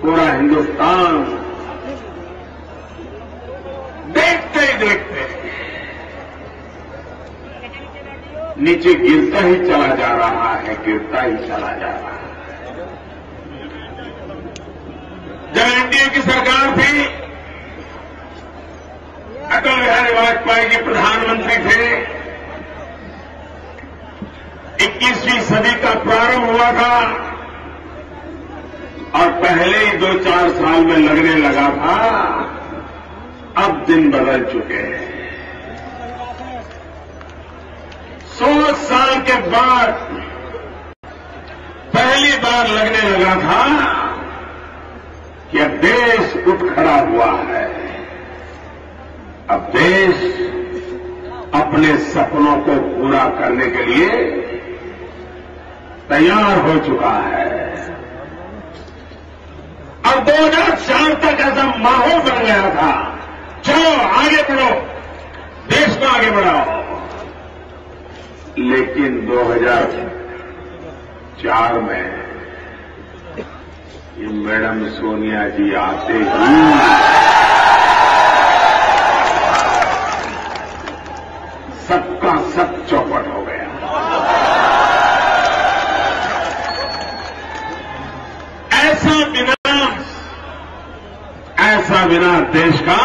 पूरा हिंदुस्तान देखते ही देखते नीचे गिरता ही चला जा रहा है, गिरता ही चला जा रहा है। जब एनडीए की सरकार थी, अटल बिहारी वाजपेयी जी प्रधानमंत्री थे, 21वीं सदी का प्रारंभ हुआ था और पहले ही 2-4 साल में लगने लगा था। अब दिन बदल चुके हैं। 100 साल के बाद पहली बार लगने लगा था कि अब देश उठ खड़ा हुआ है। अब देश अपने सपनों को पूरा करने के लिए तैयार हो चुका है। अब 2004 तक ऐसा माहौल बन गया था, चलो आगे बढ़ो, देश को आगे बढ़ाओ। लेकिन 2004 में ये मैडम सोनिया जी आते ही सबका सब चौपट हो गया। ऐसा विनाश देश का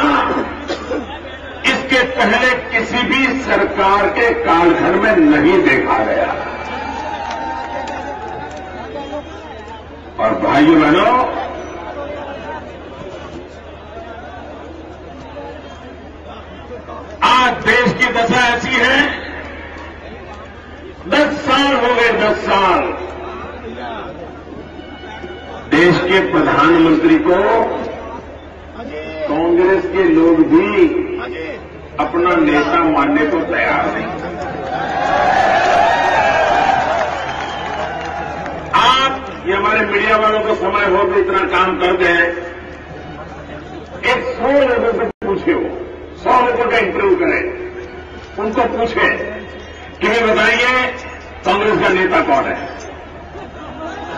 इसके पहले किसी भी सरकार के कालखंड में नहीं देखा गया। और भाइयों बहनों, आज देश की दशा ऐसी है, 10 साल हो गए, 10 साल देश के प्रधानमंत्री को कांग्रेस के लोग भी अपना नेता मानने को तैयार नहीं। आप ये हमारे मीडिया वालों को समय हो तो इतना काम कर दें, एक 100 लोगों से पूछे, हो 100 लोगों का इंटरव्यू करें, उनको पूछे कि वे बताइए कांग्रेस का नेता कौन है।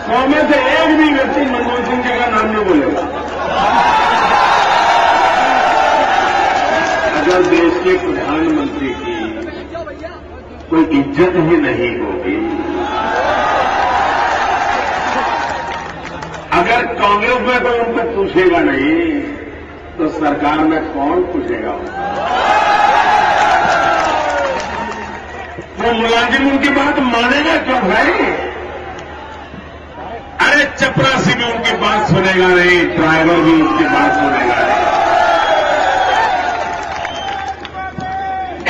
100 में से एक भी व्यक्ति मनमोहन सिंह जी का नाम नहीं बोलेगा। अगर देश के प्रधानमंत्री की कोई इज्जत ही नहीं होगी, अगर कांग्रेस में कोई उनको पूछेगा नहीं, तो सरकार में कौन पूछेगा? वो मुलाजिम उनकी बात मानेगा क्यों भाई? अरे चपरासी भी उनकी बात सुनेगा नहीं, ड्राइवर भी उनकी बात सुनेगा नहीं।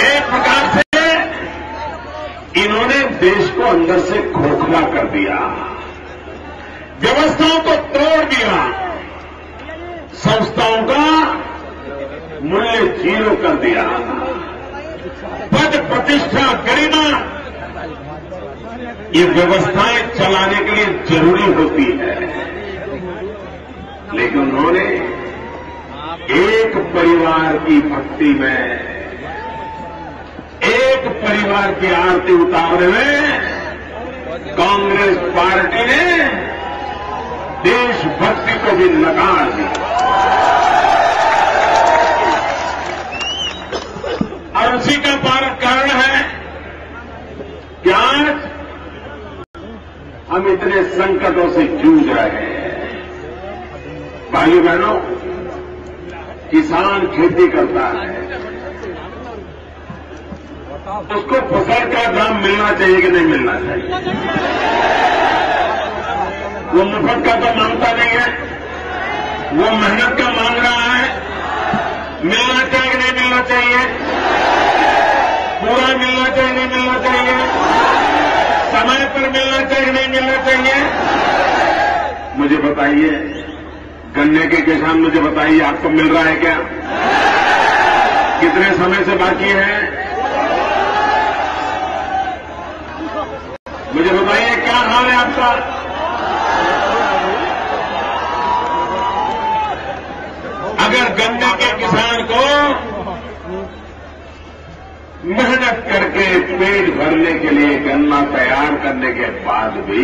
एक प्रकार से इन्होंने देश को अंदर से खोखला कर दिया, व्यवस्थाओं को तोड़ दिया, संस्थाओं का मूल्य जीरो कर दिया। पद प्रतिष्ठा गरिमा ये व्यवस्थाएं चलाने के लिए जरूरी होती है, लेकिन उन्होंने एक परिवार की भक्ति में, एक परिवार की आरती उतारने में कांग्रेस पार्टी ने देशभक्ति को भी नकार दिया। और उसी का कारण है कि आज हम इतने संकटों से जूझ रहे हैं। भाइयों बहनों, किसान खेती करता है, उसको फसल का दाम मिलना चाहिए कि नहीं मिलना चाहिए? वो मुफ्त का तो मांगता नहीं है, वो मेहनत का मांग रहा है। मिलना चाहिए कि नहीं मिलना चाहिए? पूरा मिलना चाहिए नहीं मिलना चाहिए? समय पर मिलना चाहिए नहीं मिलना चाहिए? मुझे बताइए, गन्ने के किसान मुझे बताइए, आपको मिल रहा है क्या? कितने समय से बाकी है? मुझे बताइए क्या हाल है आपका? अगर गन्ने के किसान को मेहनत करके पेट भरने के लिए गन्ना तैयार करने के बाद भी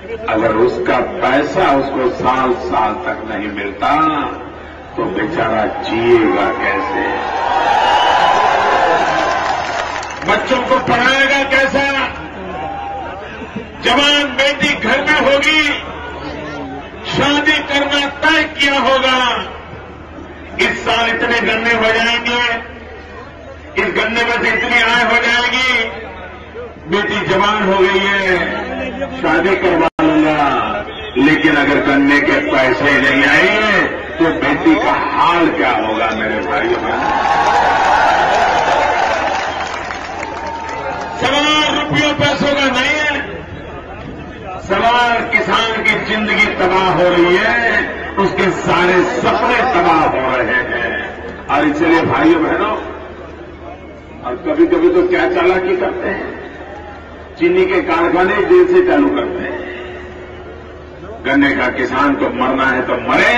अगर उसका पैसा उसको साल साल तक नहीं मिलता तो बेचारा जिएगा कैसे, बच्चों को पढ़ाएगा कैसा। जवान बेटी घर में होगी, शादी करना तय किया होगा, इस साल इतने गन्ने हो जाएंगे, इस गन्ने में से इतनी आय हो जाएगी, बेटी जवान हो गई है, शादी करवा लूंगा, लेकिन अगर गन्ने के पैसे नहीं आएंगे तो बेटी का हाल क्या होगा मेरे भाइयों बहनों। सवाल रुपयों पैसों का नहीं है, सवाल किसान की जिंदगी तबाह हो रही है, उसके सारे सपने तबाह हो रहे हैं। और इसलिए भाइयों बहनों, और कभी कभी तो क्या चालाकी करते हैं, चीनी के कारखाने देर से चालू करते हैं। गन्ने का किसान तो मरना है तो मरे,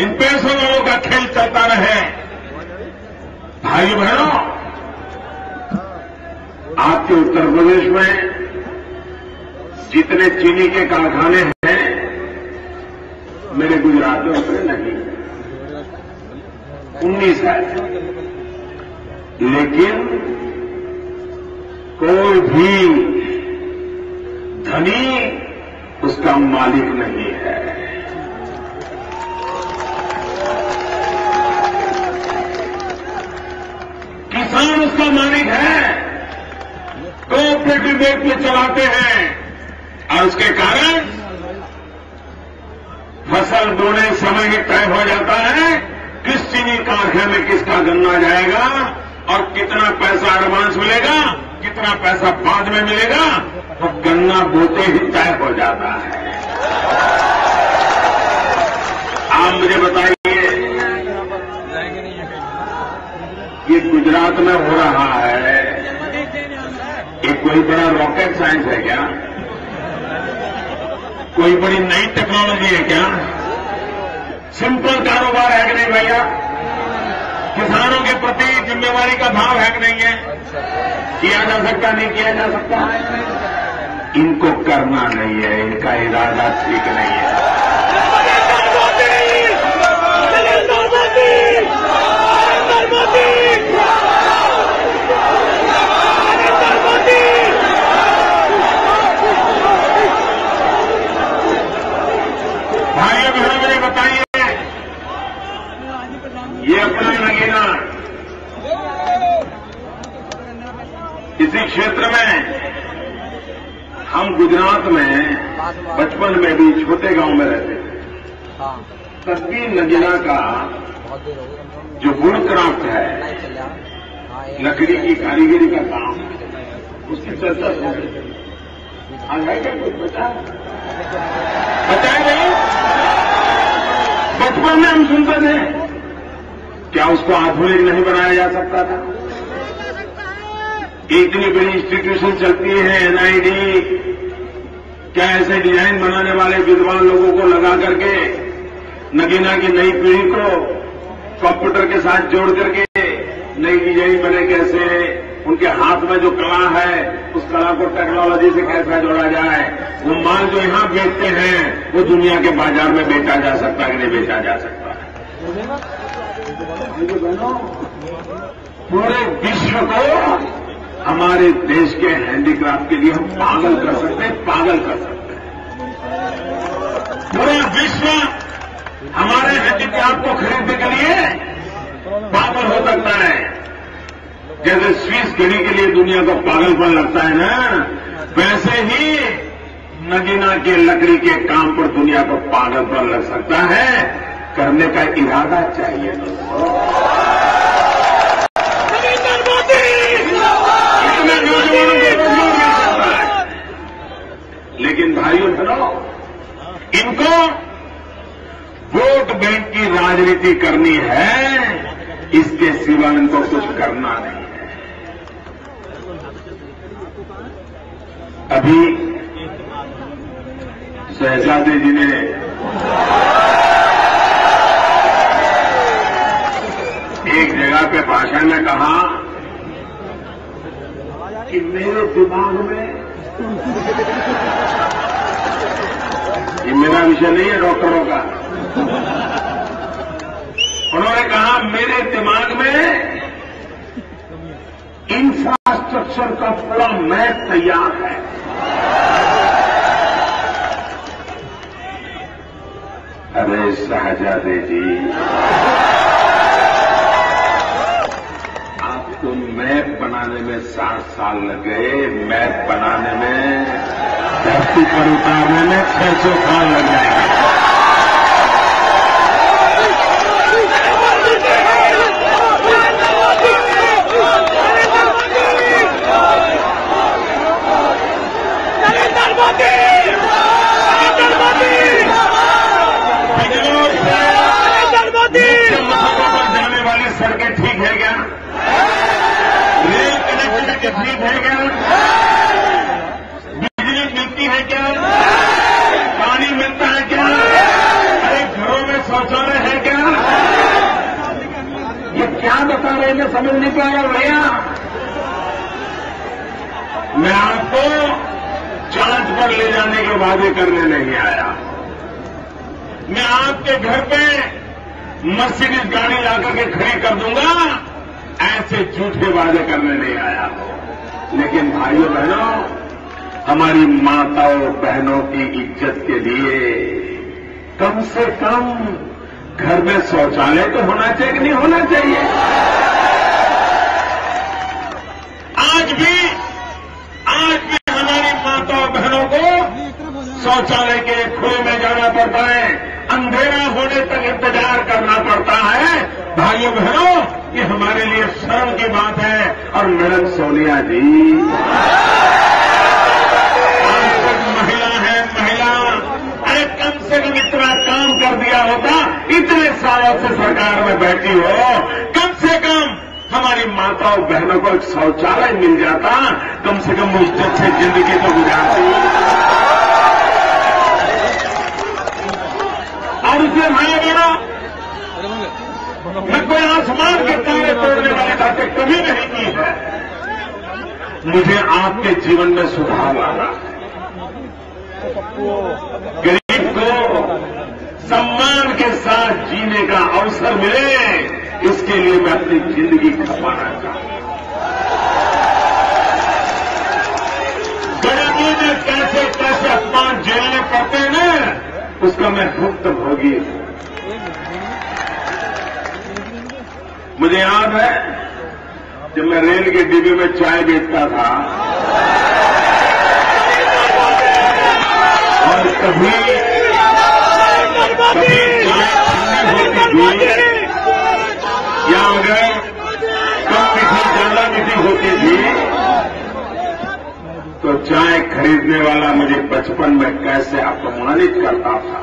इन पैसों वालों का खेल चलता रहे। भाइयों बहनों, आपके उत्तर प्रदेश में जितने चीनी के कारखाने हैं, मेरे गुजरात में उतने नहीं, 19 है, लेकिन कोई भी धनी उसका मालिक नहीं है। किसान उसका मालिक है, कोऑपरेटिव बैंक में चलाते हैं, और उसके कारण फसल बोने समय ही तय हो जाता है किस चीनी कारखाने में किसका गन्ना जाएगा और कितना पैसा एडवांस मिलेगा, कितना पैसा बाद में मिलेगा, तो गन्ना बोते ही तय हो जाता है। आप मुझे बताइए, ये गुजरात में हो रहा है, ये कोई बड़ा रॉकेट साइंस है क्या? कोई बड़ी नई टेक्नोलॉजी है क्या? सिंपल कारोबार है कि नहीं भैया? किसानों के प्रति जिम्मेवारी का भाव है कि नहीं है? किया जा सकता, नहीं किया जा सकता? इनको करना नहीं है, इनका इरादा ठीक नहीं है। भाइयों बहनों, मुझे बताइए, ये अपना नगीना इसी क्षेत्र में, हम गुजरात में बचपन में भी छोटे गांव में रहते थे, तब भी नगीना का जो वुड क्राफ्ट है, लकड़ी की कारीगरी का काम, उसकी चर्चा हो रही। आज है क्या कुछ बताए नहीं? बचपन में हम सुनते थे, क्या उसको आधुनिक नहीं बनाया जा सकता था? इतनी बड़ी इंस्टीट्यूशन चलती है, एनआईडी, क्या ऐसे डिजाइन बनाने वाले विद्वान लोगों को लगा करके नगीना की नई पीढ़ी को कंप्यूटर के साथ जोड़ करके नई डिजाइन बने, कैसे उनके हाथ में जो कला है उस कला को टेक्नोलॉजी से कैसा जोड़ा जाए, वो माल जो यहां बेचते हैं वो दुनिया के बाजार में बेचा जा सकता है कि नहीं बेचा जा सकता है? पूरे विश्व को हमारे देश के हैंडीक्राफ्ट के लिए हम पागल कर सकते हैं, पागल कर सकते हैं। पूरा विश्व हमारे हैंडीक्राफ्ट को खरीदने के लिए पागल हो सकता है। जैसे स्विस घड़ी के लिए दुनिया को पागलपन लगता है ना, वैसे ही नगीना के लकड़ी के काम पर दुनिया को पागलपन लग सकता है। करने का इरादा चाहिए दोस्तों। इतने नौजवानों को रोजगार मिल सकता है, लेकिन भाइयों बहनों, इनको वोट बैंक की राजनीति करनी है, इसके सिवा इनको कुछ करना नहीं है। अभी शहजादे जी ने एक जगह पे भाषण में कहा कि मेरे दिमाग में मेरा विषय नहीं है डॉक्टरों का। उन्होंने कहा मेरे दिमाग में इंफ्रास्ट्रक्चर का पूरा मैप तैयार है। अरे शहजादे जी, आपको मैप बनाने में 60 साल लग गए, मैप बनाने में धरती पर उतारने में 600 साल लग जाएंगे। जाने वाली सड़कें ठीक है क्या? रेल कनेक्टिविटी ठीक है क्या? बिजली मिलती है क्या? पानी मिलता है क्या? अरे घरों में शौचालय है क्या? ये क्या बता रहे हैं, मैं समझ नहीं पा रहा भैया। मैं आपको चांद पर ले जाने के वादे करने नहीं आया। मैं आपके घर पे मर्सिडीज गाड़ी लाकर के खड़ी कर दूंगा, ऐसे झूठे वादे करने नहीं आया। लेकिन भाइयों बहनों, हमारी माताओं बहनों की इज्जत के लिए कम से कम घर में शौचालय तो होना चाहिए कि नहीं होना चाहिए? आज भी हमारी माताओं बहनों को शौचालय के खुले में जाना पड़ता है, अंधेरा होने तक इंतजार करना पड़ता है। भाइयों बहनों, ये हमारे लिए शर्म की बात है। और मैडम सोनिया जी महिला है, महिला, अरे कम से कम इतना काम कर दिया होता, इतने सालों से सरकार में बैठी हो, कम से कम हमारी माताओं बहनों को एक शौचालय मिल जाता, कम से कम इज्जत से जिंदगी तो गुजारती। और इसलिए भाई बहनों, मैं कोई आसमान के तारे तोड़ने वाली बातें कभी नहीं की है। मुझे आपके जीवन में सुधार लाना, गरीब को सम्मान के साथ जीने का अवसर मिले, इसके लिए मैं अपनी जिंदगी खपाना चाहता हूं। गरीबी में कैसे कैसे अपमान झेलने पड़ते हैं ना, उसका मैं भुक्तभोगी हूं। मुझे याद है जब मैं रेल के डिब्बे में चाय बेचता था और कभी चाय ठंडी होती थी या अगर कम मीठी ज्यादा मीठी होती थी तो चाय खरीदने वाला मुझे बचपन में कैसे अपमानित करता था,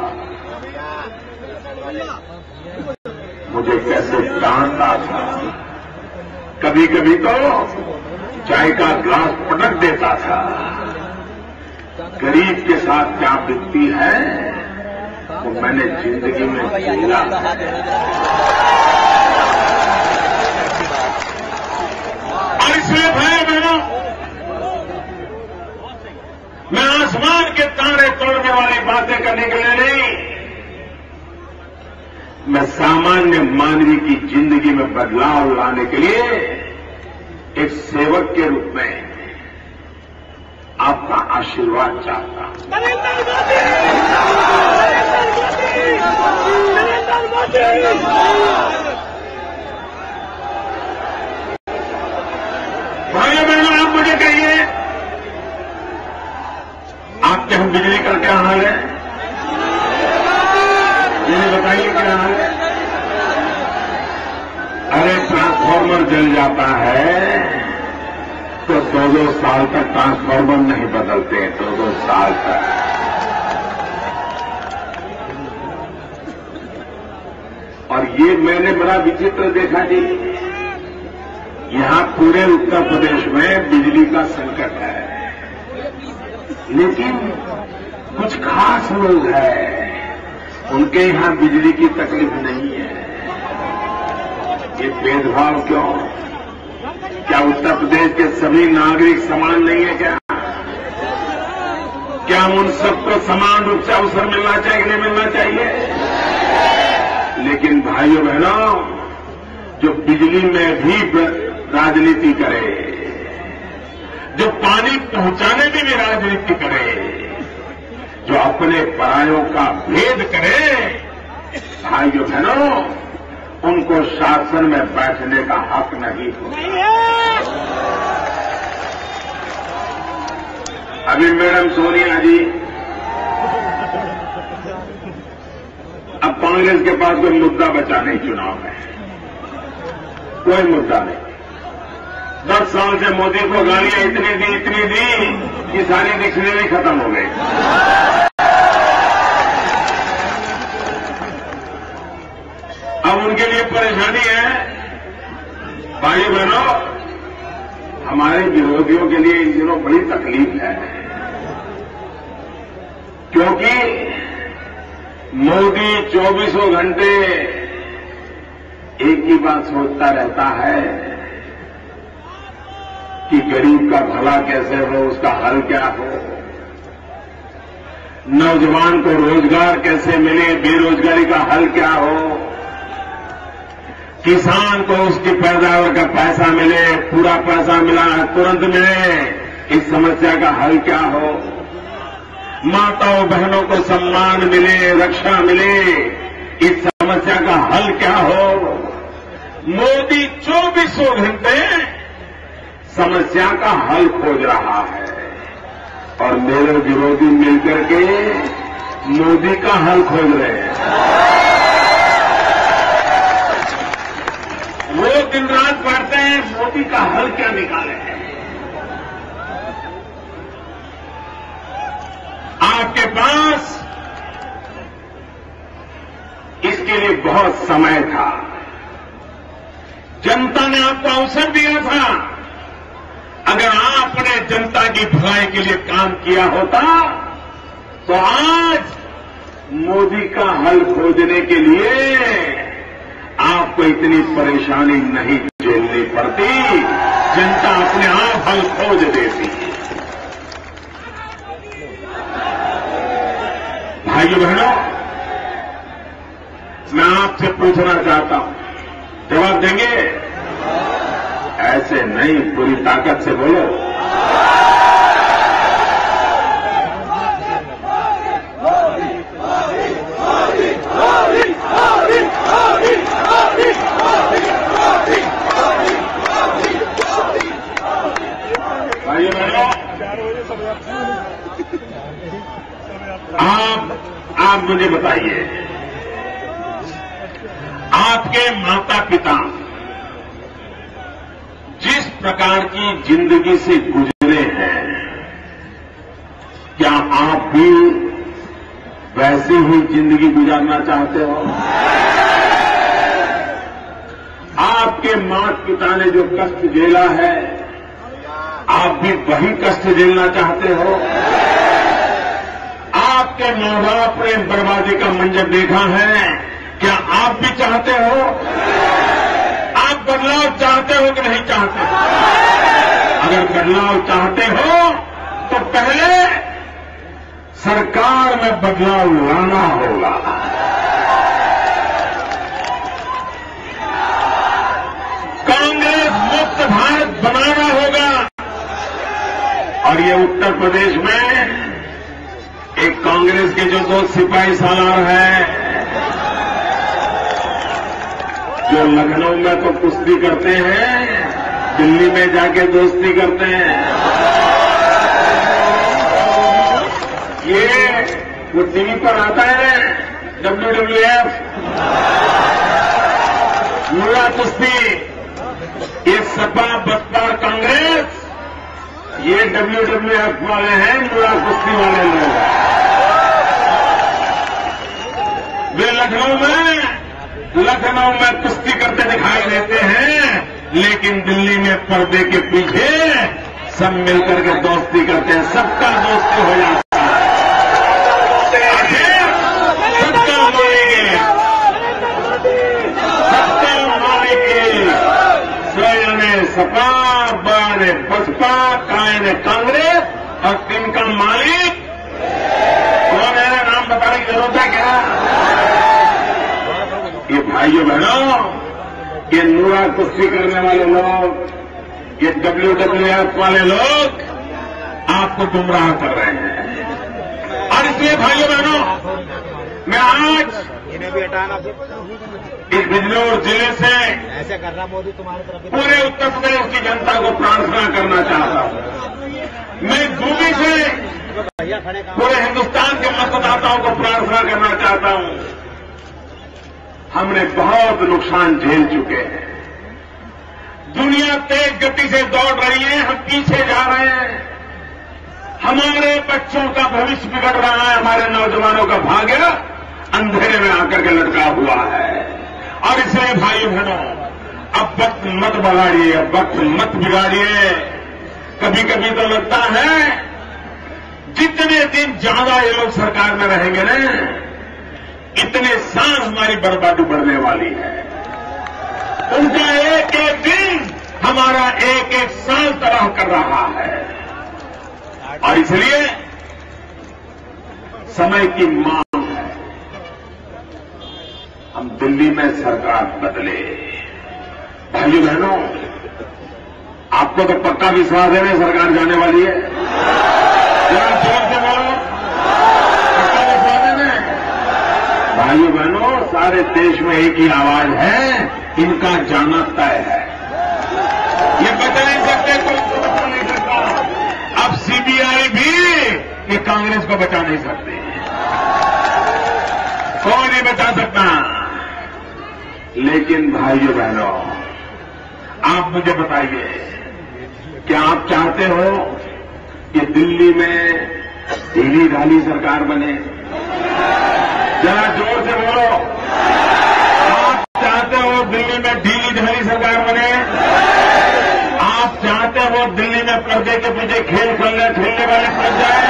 मुझे कैसे डांटता था। कभी कभी तो चाय का ग्लास पटक देता था। गरीब के साथ क्या बीतती है वो मैंने जिंदगी में झेला। और इसलिए भाई बहनों, मैं आसमान के तारे तोड़ने वाली बातें करने के लिए नहीं, मैं सामान्य मानवी की जिंदगी में बदलाव लाने के लिए एक सेवक के रूप में आपका आशीर्वाद चाहता हूं। भाइयों बहनों, आप मुझे कहिए, आपके हम बिजली का क्या हाल है? ये बताइए क्या हाल है? अरे ट्रांसफार्मर जल जाता है तो 2-2 साल तक ट्रांसफार्मर नहीं बदलते, 2-2 साल तक। और ये मैंने बड़ा विचित्र देखा जी, यहां पूरे उत्तर प्रदेश में बिजली का संकट है, लेकिन कुछ खास लोग हैं, उनके यहां बिजली की तकलीफ नहीं है। ये भेदभाव क्यों? क्या उत्तर प्रदेश के सभी नागरिक समान नहीं है क्या? क्या उन सबको समान रूप से अवसर मिलना चाहिए कि नहीं मिलना चाहिए? लेकिन भाइयों बहनों, जो बिजली में भी राजनीति करे, जो पानी पहुंचाने में भी राजनीति करे, जो अपने परायों का भेद करे, भाइयों बहनों, उनको शासन में बैठने का हक नहीं होता। अभी मैडम सोनिया जी, अब कांग्रेस के पास कोई मुद्दा बचा नहीं चुनाव में, कोई मुद्दा नहीं। 10 साल से मोदी को गालियां इतनी दी कि सारी डिक्शनरी खत्म हो गई। अब उनके लिए परेशानी है। भाइयों बहनों, हमारे विरोधियों के लिए इन दिनों बड़ी तकलीफ है, क्योंकि मोदी 24 घंटे एक ही बात सोचता रहता है कि गरीब का भला कैसे हो, उसका हल क्या हो, नौजवान को रोजगार कैसे मिले, बेरोजगारी का हल क्या हो, किसान को उसकी पैदावार का पैसा मिले, पूरा पैसा मिला तुरंत मिले, इस समस्या का हल क्या हो, माताओं बहनों को सम्मान मिले, रक्षा मिले, इस समस्या का हल क्या हो। मोदी 24 घंटे समस्या का हल खोज रहा है और मेरे विरोधी मिलकर के मोदी का हल खोज रहे हैं। वो दिन रात पढ़ते हैं मोदी का हल क्या निकाले हैं। आपके पास इसके लिए बहुत समय था, जनता ने आपको अवसर दिया था। अगर आपने जनता की भलाई के लिए काम किया होता तो आज मोदी का हल खोजने के लिए आपको इतनी परेशानी नहीं झेलनी पड़ती, जनता अपने आप हल खोज देती। भाइयों बहनों, मैं आपसे पूछना चाहता हूं, जवाब देंगे? ऐसे नहीं, पूरी ताकत से बोलो। भाइयों बहनों, आप मुझे बताइए, आपके माता पिता जिस प्रकार की जिंदगी से गुजरे हैं, क्या आप भी वैसी ही जिंदगी गुजारना चाहते हो? आपके माता पिता ने जो कष्ट झेला है, आप भी वही कष्ट झेलना चाहते हो? आपके मां बाप ने बर्बादी का मंजर देखा है, क्या आप भी चाहते हो? आप बदलाव चाहते हो कि नहीं चाहते? अगर बदलाव चाहते हो तो पहले सरकार में बदलाव लाना होगा। कांग्रेस मुक्त भारत बनाना होगा। और ये उत्तर प्रदेश में एक कांग्रेस के जो 2 सिपाही सालार हैं, जो लखनऊ में तो कुश्ती करते हैं, दिल्ली में जाके दोस्ती करते हैं, ये वो टीवी पर आता है WWF, मुर्रा कुश्ती, ये सपा बसपा कांग्रेस, ये WWF वाले हैं, मुर्रा कुश्ती वाले लोग। वे लखनऊ में कुश्ती करते दिखाई देते हैं, लेकिन दिल्ली में पर्दे के पीछे सब मिलकर के दोस्ती करते हैं, सबका दोस्ती हो जाता है। सबका मारेंगे, सोया ने सपा, बा ने बसपा, काय ने कांग्रेस और इनका मालिक होता क्या? ये भाइयों बहनों, ये नूरा कुश्ती करने वाले लोग, ये WWF वाले लोग आपको गुमराह कर रहे हैं। और इसलिए भाइयों बहनों, मैं आज इन्हें भी हटाना इस बिजनौर जिले से ऐसे कर रहा मोदी तुम्हारी तरफ पूरे उत्तर प्रदेश की जनता को प्रार्थना करना चाहता हूं। मैं भूमि से भैया खड़े कहाँ? पूरे हिंदुस्तान के मतदाताओं को प्रार्थना करना चाहता हूं। हमने बहुत नुकसान झेल चुके हैं। दुनिया तेज गति से दौड़ रही है, हम पीछे जा रहे हैं। हमारे बच्चों का भविष्य बिगड़ रहा है, हमारे नौजवानों का भाग्य अंधेरे में आकर के लटका हुआ है। और इसलिए भाई बहनों, अब वक्त मत बगाड़िए, अब वक्त मत बिगाड़िए। कभी कभी तो लगता है जितने दिन ज्यादा ये लोग सरकार में रहेंगे ना, इतने साल हमारी बर्बादी बढ़ने वाली है। उनका एक एक दिन हमारा एक एक साल तबाह कर रहा है। और इसलिए समय की मांग है, हम दिल्ली में सरकार बदले। भाइयों बहनों, आपको तो पक्का विश्वास है ना सरकार जाने वाली है? जरा जोर से बोलो, पक्का विश्वास है ना? भाइयों बहनों, सारे देश में एक ही आवाज है, इनका जाना तय है। ये बचा नहीं सकते, कोई बचा नहीं सकता। अब सीबीआई भी ये कांग्रेस को बचा नहीं सकती, कोई नहीं बचा सकता। लेकिन भाइयों बहनों, आप मुझे बताइए, क्या आप चाहते हो कि दिल्ली में ढीली ढाली सरकार बने? जरा जोर से बोलो, आप चाहते हो दिल्ली में ढीली ढाली सरकार बने? आप चाहते हो दिल्ली में पर्दे के पीछे खेल खेलने वाले फंस जाए?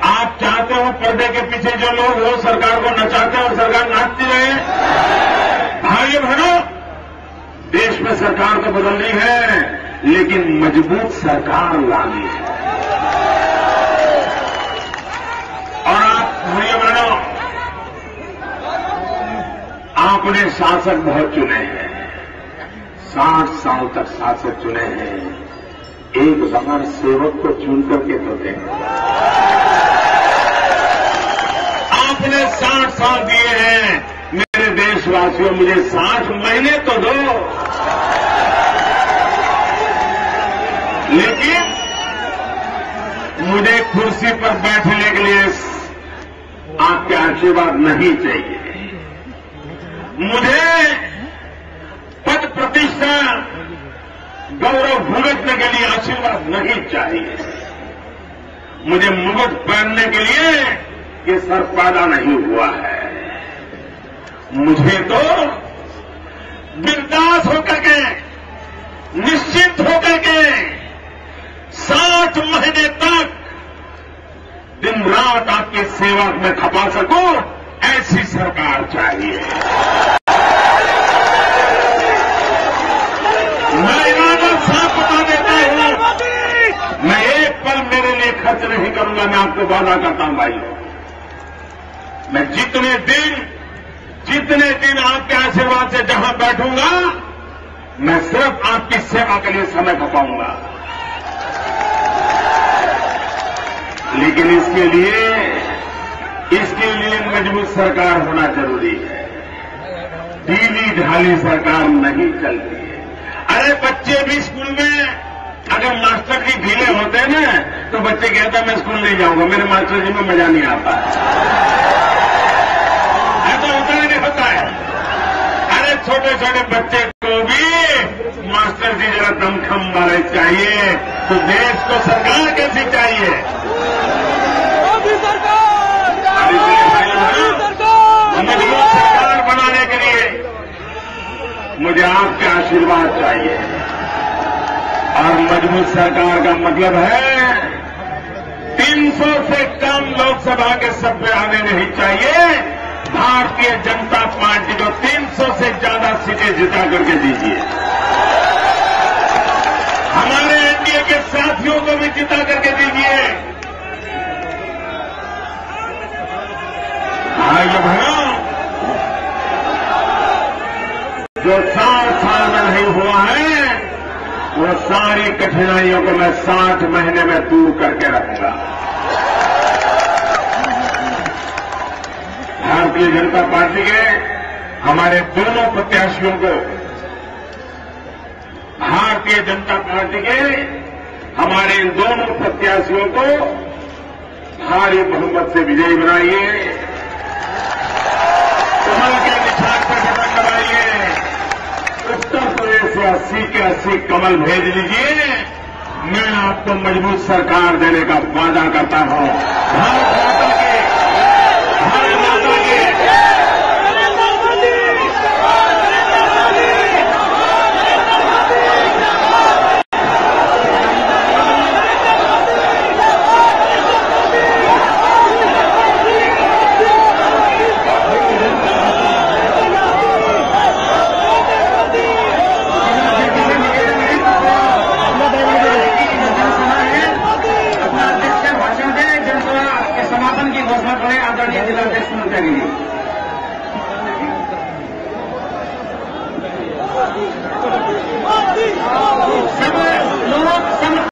आप चाहते हो पर्दे के पीछे जो लोग हो सरकार को नचाते और सरकार नाचती रहे? भाइयों बहनों, देश में सरकार तो बदलनी है, लेकिन मजबूत सरकार लानी है। और आप भाइयों बहनों, आपने शासक बहुत चुने हैं, 60 साल तक शासक चुने हैं। एक बार सेवक को चुन करके तो देखो। आपने 60 साल दिए हैं मेरे देशवासियों, मुझे 60 महीने तो दो। लेकिन मुझे कुर्सी पर बैठने के लिए आपके आशीर्वाद नहीं चाहिए। मुझे पद प्रतिष्ठा गौरव भुगतने के लिए आशीर्वाद नहीं चाहिए। मुझे मुकुट पहनने के लिए ये सर पैदा नहीं हुआ है। मुझे तो बिंदास होकर के, निश्चिंत होकर के 60 महीने तक दिन रात आपकी सेवा में खपा सकूं, ऐसी सरकार चाहिए। मैं इरादा साफ बता देता हूं, मैं एक पल मेरे लिए खर्च नहीं करूंगा। मैं आपको वादा करता हूं भाइयों, मैं जितने दिन आपके आशीर्वाद से जहां बैठूंगा, मैं सिर्फ आपकी सेवा के लिए समय खपाऊंगा। लेकिन इसके लिए मजबूत सरकार होना जरूरी है। ढीली ढाली सरकार नहीं चलती है। अरे बच्चे भी स्कूल में अगर मास्टर जी ढीले होते हैं ना, तो बच्चे कहते हैं मैं स्कूल नहीं जाऊंगा, मेरे मास्टर जी में मजा नहीं आता। ऐसा होता नहीं होता है? अरे छोटे छोटे बच्चे को भी मास्टर जी जरा दमखम वाले चाहिए, तो देश को सरकार कैसी चाहिए? मजबूत सरकार बनाने के लिए मुझे आपके आशीर्वाद चाहिए। और मजबूत सरकार का मतलब है 300 से कम लोकसभा के सभ्य आने नहीं चाहिए। भारतीय जनता पार्टी को 300 से ज्यादा सीटें जिता करके दीजिए। हमारे एनडीए के साथियों को भी जिता करके दीजिए। सारी कठिनाइयों को मैं 60 महीने में दूर करके रखूंगा। भारतीय जनता पार्टी के हमारे दोनों प्रत्याशियों को, भारतीय जनता पार्टी के हमारे इन दोनों प्रत्याशियों को भारी बहुमत से विजयी बनाइए, कमल के निशान पर बटन दबाइए, उत्तर प्रदेश से 80 के 80 कमल भेज दीजिए। मैं आपको मजबूत सरकार देने का वादा करता हूं।